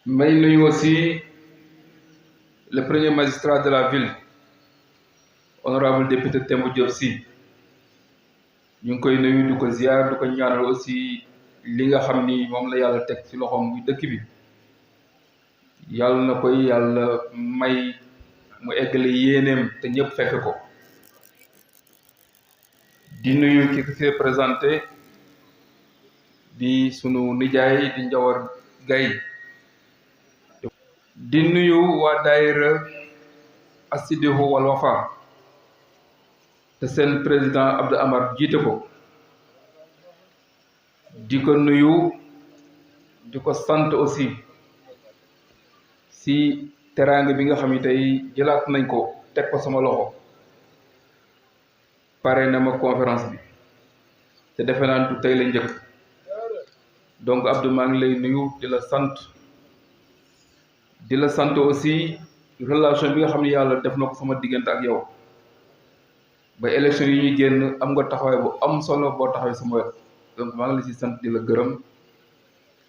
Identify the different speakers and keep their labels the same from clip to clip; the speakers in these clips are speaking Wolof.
Speaker 1: may nuyu aussi le premier magistrat de la ville honorable député Demba Diop Sy ñu ngi koy nuyu di ko ziar di ko ñaanal aussi li nga xam ni moom la yàlla teg ci loxoom muy dëkk bi yàlla na koy yàlla may mu eggale yéeneem te ñëpp fekk ko di nuyu ki ko fi présenté di sunu nijaay di Njawar Gaye di nuyu waa daayira As-Siddiqu wal Wafa te seen président Abdou Amar jiite ko di ko nuyu di ko sant aussi si teraanga bi nga xam ne tey jëlaat nañ ko teg ko sama loxo pare na ma conférence bi te defe naa du tey la njëkk donc Abdou maa ngi lay nuyu di la sant aussi relation bi nga xam ne yàlla def na ko sama diggante ak yow ba élection yi ñuy génn am nga taxawaay bu am solo boo taxawee sama wet donc maa ngi la si sant di la gërëm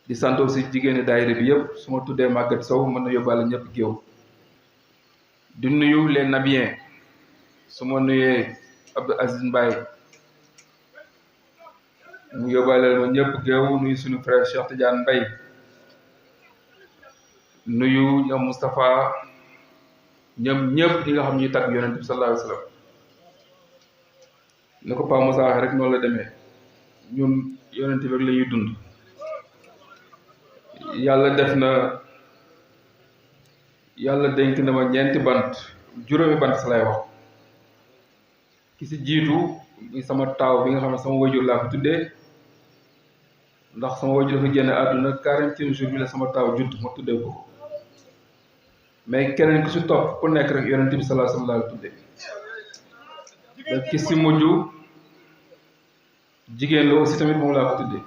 Speaker 1: di sant aussi jigéeni daayira bi yëpp su ma tuddee Maguette Sow mën na yóbbaale ñëpp géew di nuyu les Nabiens su ma nuyee Abdou Aziz Mbaye mu yóbbaale ma ñëpp géew nuyu suñu frère Cheikh Tidiane Mbaye nuyu ñoom Moustapha ñoom ñëpp ñi nga xam ñuy tagg yonent bi sallallahu alayhi wa sallam ni ko Pa Moussa waxee rek noonu la demee ñun yonent bi rek la ñuy dund yàlla def na yàlla dénk na ma ñeenti bant juróomi bant sa lay wax ki si jiitu muy sama taaw bi nga xam ne sama wajur laa ko tuddee ndax sama wajur dafa génn àdduna 40e jour bi la sama taaw judd ma tuddee ko mais keneen ki si topp ku nekk rek yonent bi sallallahu alayhi wa sallam laa tuddee da ki si mujj jigéen la aussi tamit moom laa ko tuddee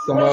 Speaker 1: sama